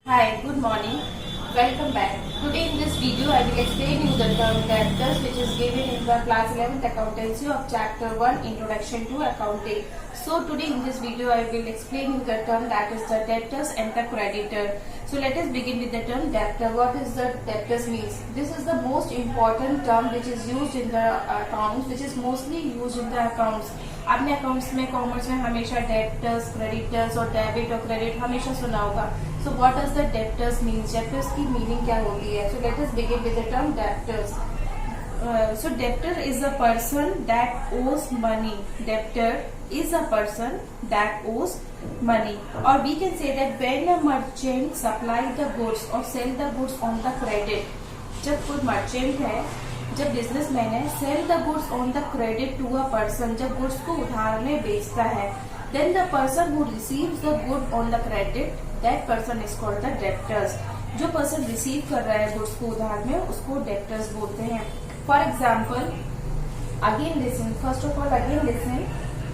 Hi, good morning. Welcome back. Today in this video I will explain you the term debtors which is given in the class 11th accountancy of chapter 1 introduction to accounting. So today in this video I will explain you the term that is the debtors and the creditor. So let us begin with the term debtor. What is the debtors means? This is the most important term which is used in the accounts, which is mostly used in the accounts. आपने accounts में commerce में हमेशा debtors creditors और debit और credit हमेशा सुना होगा. सो what does the debtors means? Debtors की मीनिंग क्या होती है? So let us begin with the term debtors. So debtor is a person that owes money. Debtor is a person that owes money. Or we can say that when a merchant supply the goods or sell the goods on the credit. जब कोई merchant है, जब businessman है, sell the goods on the credit to a person, जब goods को उधार में बेचता है, then the person who receives the good on the credit, that person is called the debtors. जो पर्सन रिसीव कर रहा है गुड्स को उधार में, उसको डेब्टर्स बोलते हैं. For example, again listen, first of all again listen,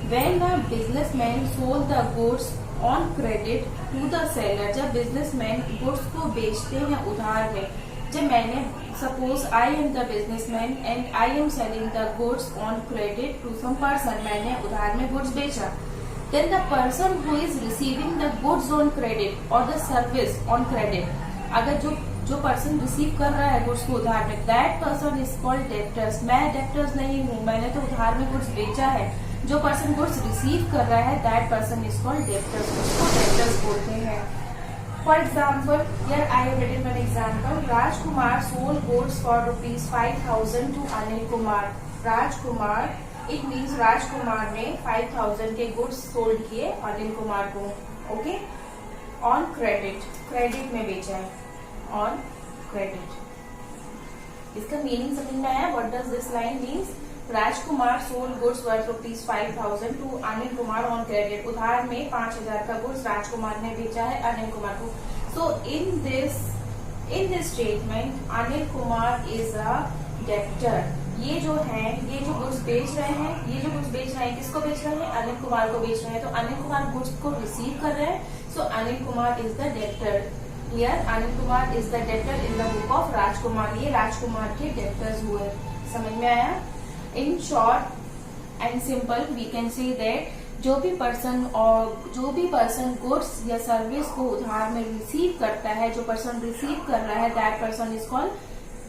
when a businessman sold the goods on credit to the seller, जब बिजनेसमैन गुड्स को बेचते हैं उधार में, जब मैंने suppose I am the businessman and I am selling the goods on credit to some person, मैंने उधार में गुड्स बेचा, then the person who is receiving the goods on credit और द सर्विस ऑन क्रेडिट, अगर जो person receive कर रहा है गुड्स को उधार में, that person is called debtors. मैं डेब्टर्स नहीं हूँ, मैंने तो उधार में गुड्स बेचा है. जो पर्सन गुड्स रिसीव कर रहा है, that person is called debtors. उसको डेब्टर्स बोलते हैं. For example, here I have written one example. Rajkumar sold goods for rupees 5,000 to Anil Kumar. Rajkumar, it means Rajkumar ने 5,000 के goods sold किए अनिल कुमार को. Okay? On credit, credit में बेचा है. On credit. इसका मीनिंग समझ में आया? What does this line means? Rajkumar sold goods worth rupees 5,000 to Anil Kumar on credit. उधार में 5,000 का गुड्स राजकुमार ने बेचा है अनिल कुमार को. So in this statement, Anil Kumar is a debtor. ये जो गुड्स बेच रहे हैं, किसको बेच रहे हैं? अनिल कुमार को बेच रहे हैं. तो अनिल कुमार गुड्स को रिसीव कर रहे हैं. So Anil Kumar is the debtor. Here Anil Kumar is the debtor in the book of Rajkumar. ये राजकुमार के डेब्टर्स हुए. समझ में आया? In short and simple, we can say that जो भी पर्सन गुड्स या सर्विस को उधार में रिसीव करता है, जो पर्सन रिसीव कर रहा है, that person is called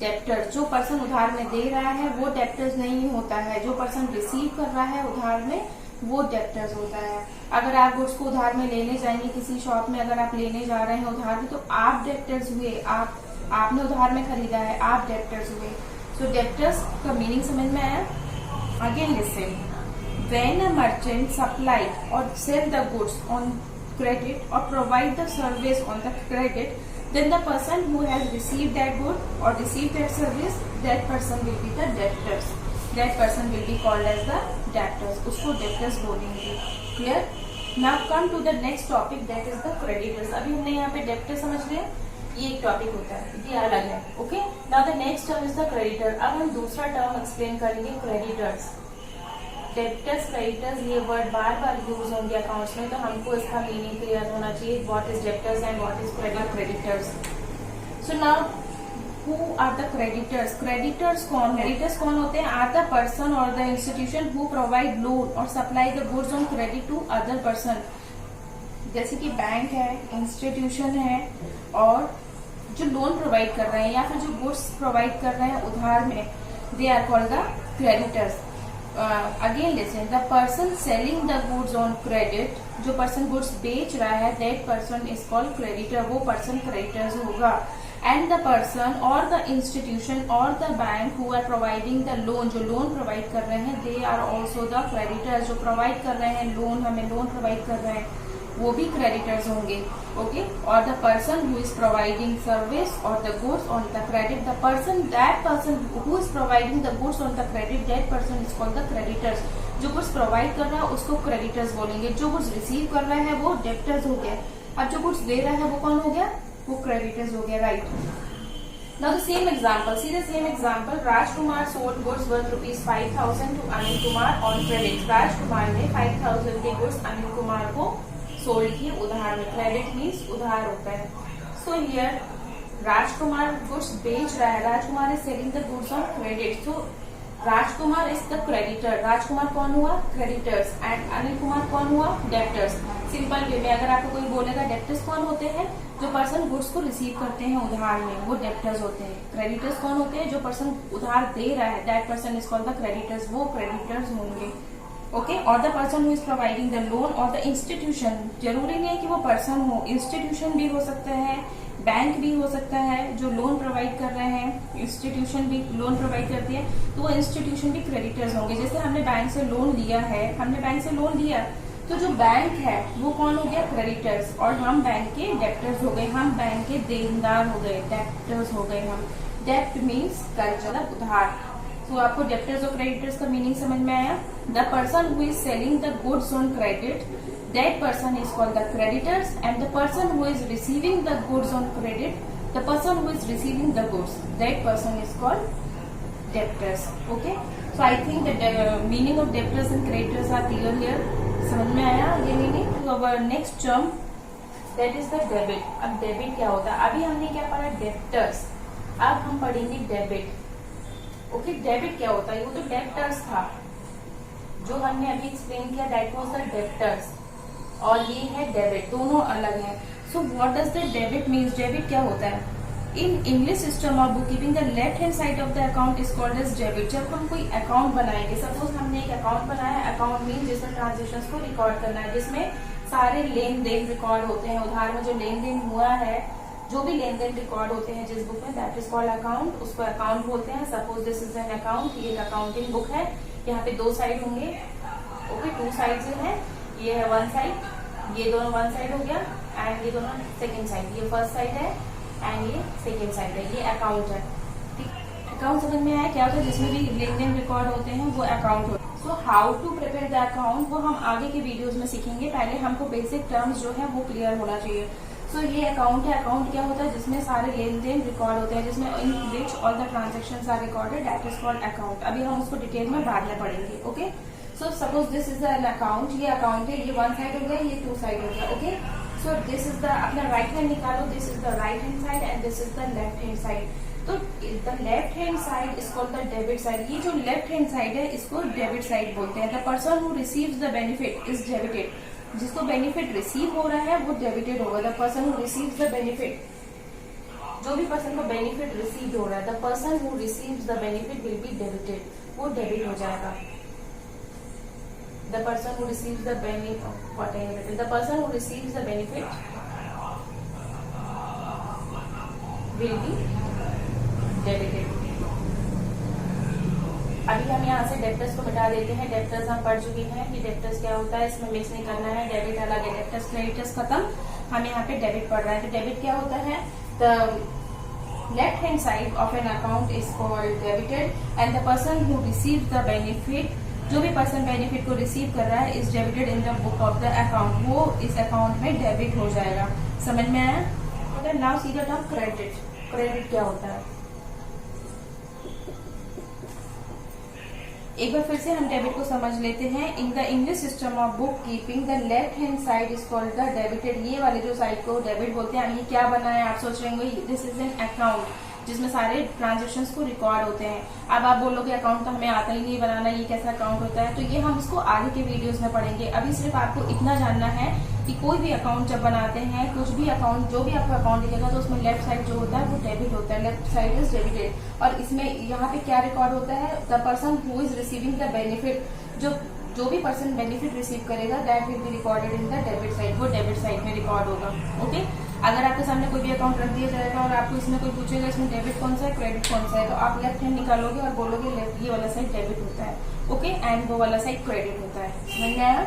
debtor. जो पर्सन उधार में दे रहा है वो डेब्टर्स नहीं होता है. जो पर्सन रिसीव कर रहा है उधार में, वो डेब्टर्स होता है. अगर आप गुड्स को उधार में लेने जाएंगे किसी शॉप में, अगर आप लेने जा रहे हैं उधार में, तो आप डेब्टर्स हुए. आपने उधार में खरीदा है, आप डेब्टर्स हुए. सो डेब्टर्स का मीनिंग समझ में आया? Again listen, when a merchant supply और sell the goods on credit और provide the service on the credit, then the person who has received that good or received that service, that person will be the debtors. That person will be called as the debtors. उसको debtors बोलेंगे. Clear? Now come to the next topic, that is the creditors. अभी हमने यहाँ पे debtor समझ लिया, ये एक टॉपिक होता है, ये अलग है. Okay, now the next term is the creditor. अब हम दूसरा टर्म एक्सप्लेन करेंगे, क्रेडिटर्स. डेब्टर्स, क्रेडिटर्स, ये वर्ड बार बार यूज होंगे अकाउंट्स में, तो हमको इसका मीनिंग क्लियर होना चाहिए. What is debtors and what is creditors. So now who are the creditors? Creditors कौन है? क्रेडिटर्स कौन होते हैं? आर द पर्सन और the institution who provide loan और supply the goods on credit to other person. जैसे कि bank है, इंस्टीट्यूशन है, और जो लोन प्रोवाइड कर रहे हैं या फिर जो गुड्स प्रोवाइड कर रहे हैं उधार में, they are called the creditors. Again listen, the person selling the goods on credit, जो पर्सन गुड्स बेच रहा है, that person is called creditor. वो पर्सन क्रेडिटर्स होगा. एंड द पर्सन और द इंस्टीट्यूशन और the bank who are providing the loan, जो loan provide कर रहे हैं, they are also the creditors. जो प्रोवाइड कर रहे हैं लोन, हमें लोन प्रोवाइड कर रहे हैं, वो भी क्रेडिटर्स होंगे. ओके, और the person who is providing service और the goods on the credit, that person who is providing the goods on the credit, that person is called the creditors. जो goods provide कर रहा है उसको creditors बोलेंगे. जो goods receive कर रहा है वो डेब्टर्स हो गया. अब जो गुड्स दे रहा है वो कौन हो गया? वो क्रेडिटर्स हो गया. Right. Now the same example, see the same example. Rajkumar sold goods worth rupees 5,000 to Anil Kumar on credit. Rajkumar ने 5,000 के गुड्स अनिल कुमार को सोल्ड किए उधार में. क्रेडिट मीन्स उधार होता है. सो हियर राजकुमार गुड्स बेच रहा है, Rajkumar is selling the goods on credit. So Rajkumar is the creditor, Rajkumar कौन हुआ? क्रेडिटर्स, एंड अनिल कुमार कौन हुआ? डेब्टर्स। सिंपल वे में अगर आपको कोई बोलेगा डेब्टर्स कौन होते हैं? जो पर्सन गुड्स को रिसीव करते हैं उधार में, वो डेब्टर्स होते हैं। क्रेडिटर्स कौन होते हैं? जो पर्सन उधार दे रहा है, that person is called the creditors, वो क्रेडिटर्स होंगे। ओके, और the person who is providing the loan और द इंस्टीट्यूशन, जरूरी नहीं है कि वो पर्सन हो, इंस्टीट्यूशन भी हो सकता है, बैंक भी हो सकता है जो लोन प्रोवाइड कर रहे हैं, इंस्टीट्यूशन भी लोन प्रोवाइड करती है, तो वो इंस्टीट्यूशन भी क्रेडिटर्स होंगे। जैसे हमने बैंक से लोन लिया है, हमने बैंक से लोन लिया, तो जो बैंक है वो कौन हो गया? क्रेडिटर्स, और हम बैंक के डेब्टर्स हो गए, हम बैंक के देनदार हो गए, डेब्टर्स हो गए हम। डेब्ट मीन्स कर्ज, मतलब उधार। तो आपको डेब्टर्स और क्रेडिटर्स का मीनिंग समझ में आया? The person who is selling the goods on credit, that person is called the creditors, and the person who is receiving the goods on credit, the person who is receiving the goods, that person is called debtors. Okay, so I think that the meaning of debtors and creditors are clear here. समझ में आया ये meaning? तो our next term that is the debit. अब debit क्या होता है? अभी हमने क्या पढ़ा? डेब्टर्स। अब हम पढ़ेंगे डेबिट। ओके, डेबिट क्या होता है? वो तो डेब्टर्स था जो हमने अभी एक्सप्लेन किया, दैट वाज द डेब्टर्स, और ये है डेबिट, दोनों अलग हैं। So what does the debit means? Debit क्या होता है? In English system of book keeping the left hand side of the account is called as debit. जब हम कोई अकाउंट बनाएंगे, सपोज हमने एक अकाउंट बनाया, अकाउंट मीन जिसमें ट्रांजेक्शंस को रिकॉर्ड करना है, जिसमें सारे लेन देन रिकॉर्ड होते हैं, उधार में जो लेन देन हुआ है, जो भी लेन देन रिकॉर्ड होते हैं जिस बुक में, दैट इज कॉल्ड अकाउंट, उसको अकाउंट बोलते हैं। Suppose this is an account, ये अकाउंटिंग बुक है, यहाँ पे दो साइड होंगे। ओके, टू साइड है, ये है वन साइड, ये दोनों वन साइड हो गया, एंड ये दोनों सेकेंड साइड, ये फर्स्ट साइड है एंड ये सेकेंड साइड है, ये अकाउंट है। अकाउंट समझ में आया क्या होता है? जिसमें भी लेन देन रिकॉर्ड होते हैं वो अकाउंट होता है। So how to prepare the account, वो हम आगे के वीडियोस में सीखेंगे। पहले हमको बेसिक टर्म्स जो है वो क्लियर होना चाहिए। सो ये अकाउंट है। अकाउंट क्या होता है? जिसमें सारे लेन देन रिकॉर्ड होते हैं, जिसमें in which all the transactions are recorded, that is called account. अभी हम उसको डिटेल में बाद में पढ़ेंगे। Okay, so suppose this is an account, ये अकाउंट है, ये वन साइड हो गया, ये टू साइड हो गया। Okay, so this is the, अपना राइट हैंड निकालो, this is the right hand side and this is the left hand side. तो the left hand side is called the debit side. ये जो left hand side है इसको debit side बोलते हैं। The person who receives the benefit is debited. जिसको benefit receive हो रहा है वो डेबिटेड होगा। The person who receives the benefit, जो भी पर्सन को बेनिफिट रिसीव हो रहा है, the person who receives the benefit will be debited, वो डेबिट हो जाएगा। The person who receives the benefit, the person who receives the benefit will be debited. अभी हम यहाँ से डेब्टर्स को मिटा देते हैं। डेब्टर्स हम पढ़ चुके हैं कि डेब्टर्स क्या होता है, इसमें मिक्स नहीं करना है। डेबिट अलग है, डेब्टर्स क्रेडिटर्स खत्म, हम यहाँ पे डेबिट पढ़ रहे हैं। तो डेबिट क्या होता है? The left hand side of an account is called debited and the person who receives the benefit, जो भी पर्सन बेनिफिट को रिसीव कर रहा है, is debited in the book of the account, वो इस अकाउंट में डेबिट हो जाएगा। समझ में आया? Now see the term credit. Credit क्या होता है? एक बार फिर से हम डेबिट को समझ लेते हैं। In the English system of book keeping the left hand side is called the debited. ये वाले जो साइड को डेबिट बोलते हैं। ये क्या बना है? आप सोच रहे होंगे दिस इज एन अकाउंट जिसमें सारे ट्रांजेक्शंस को रिकॉर्ड होते हैं। अब आप बोलोगे अकाउंट तो हमें आता ही नहीं बनाना, ये कैसा अकाउंट होता है? तो ये हम इसको आगे के वीडियोस में पढ़ेंगे। अभी सिर्फ आपको इतना जानना है कि कोई भी अकाउंट जब बनाते हैं, कुछ भी अकाउंट, जो भी आपको अकाउंट दिखेगा तो उसमें लेफ्ट साइड जो होता है वो डेबिट होता है, लेफ्ट साइड इज डेबिटेड। और इसमें यहाँ पे क्या रिकॉर्ड होता है? The person who is receiving the benefit, जो भी पर्सन बेनिफिट रिसीव करेगा, that will be recorded in the debit side, वो डेबिट साइड में रिकॉर्ड होगा। ओके, अगर आपके सामने कोई भी अकाउंट रख दिया जाएगा और आपको इसमें कोई पूछेगा इसमें डेबिट कौन सा है, क्रेडिट कौन सा है, तो आप लेफ्ट हैंड निकालोगे और बोलोगे लेफ्ट, ये वाला साइड डेबिट होता है। ओके, एंड वो वाला साइड क्रेडिट होता है। समझ में आया?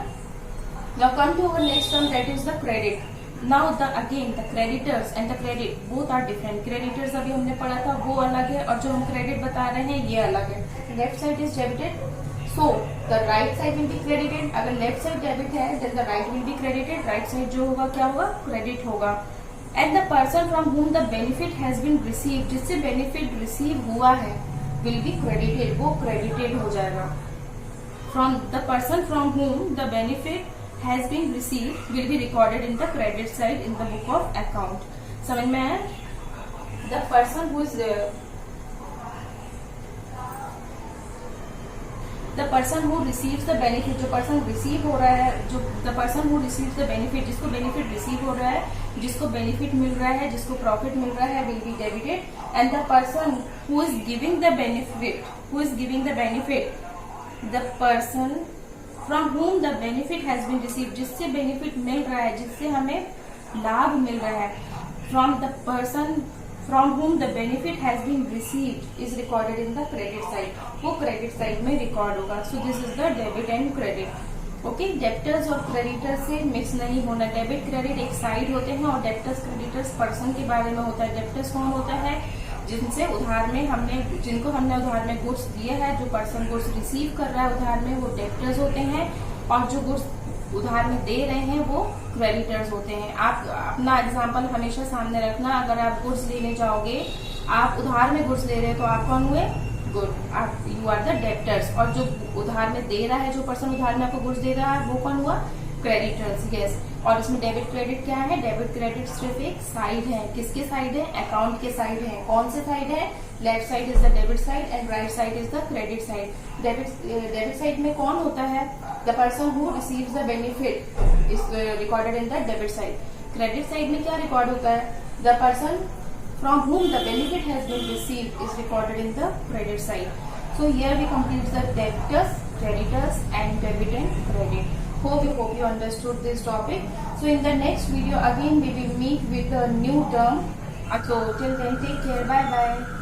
Now come to our next term, that is the credit. Now the again the creditors and the credit both are different. Creditors अभी हमने पढ़ा था वो अलग है और जो हम क्रेडिट बता रहे हैं ये अलग है। Left side is debited, so the right side will be credited. अगर लेफ्ट साइड डेबिट है then the right will be credited. Right side जो होगा क्या होगा? क्रेडिट होगा। And the person from whom the benefit has been received, जिससे benefit receive हुआ है, विल बी क्रेडिटेड, वो क्रेडिटेड हो जाएगा। From the person from whom the benefit has been received will be recorded in the credit side in the book of account. समझ में आया? The person who is the person who receives the benefit, जो person receive हो रहा है, जो the person who receives the benefit, जिसको benefit receive हो रहा है, जिसको बेनिफिट मिल रहा है, जिसको प्रॉफिट मिल रहा है, will be debited. And the person who is giving the benefit, who is giving the benefit, the person from whom the benefit has been receive, जिससे बेनिफिट मिल रहा है, जिससे हमें लाभ मिल रहा है, from the person from whom the benefit has been received is recorded in the credit side, वो क्रेडिट साइड में रिकॉर्ड होगा। So this is the debit and credit. Okay, debtors और क्रेडिटर्स से मिक्स नहीं होना। डेबिट क्रेडिट एक side होते हैं और डेब्टर्स क्रेडिटर्स पर्सन के बारे में होता है। डेब्टर्स कौन होता है? जिनसे उधार में जिनको हमने उधार में गुड्स दिए है, जो पर्सन गुड्स रिसीव कर रहा है उधार में, वो डेब्टर्स होते हैं, और जो गुड्स उधार में दे रहे हैं वो क्रेडिटर्स होते हैं। आप अपना एग्जांपल हमेशा सामने रखना। अगर आप गुड्स लेने जाओगे, आप उधार में गुड्स ले रहे हैं, तो आप कौन हुए? गुड, आप यू आर द डेब्टर्स। और जो उधार में दे रहा है, जो पर्सन उधार में आपको गुड्स दे रहा है, वो कौन हुआ? क्रेडिटर्स। यस। और इसमें डेबिट क्रेडिट क्या है? डेबिट क्रेडिट सिर्फ एक साइड है। किसके साइड है? अकाउंट के साइड है। कौन से साइड है? Left side is the debit side and right side is the credit side. Debit side में कौन होता है? The person who receives the benefit is recorded in the debit side. Credit side में क्या रिकॉर्ड होता है? The person from whom the benefit has been received is recorded in the credit side. So here we complete the debtors, creditors and debit and credit. Hope you understood this topic. So in the next video again we will meet with a new term. So till then take care. Bye bye.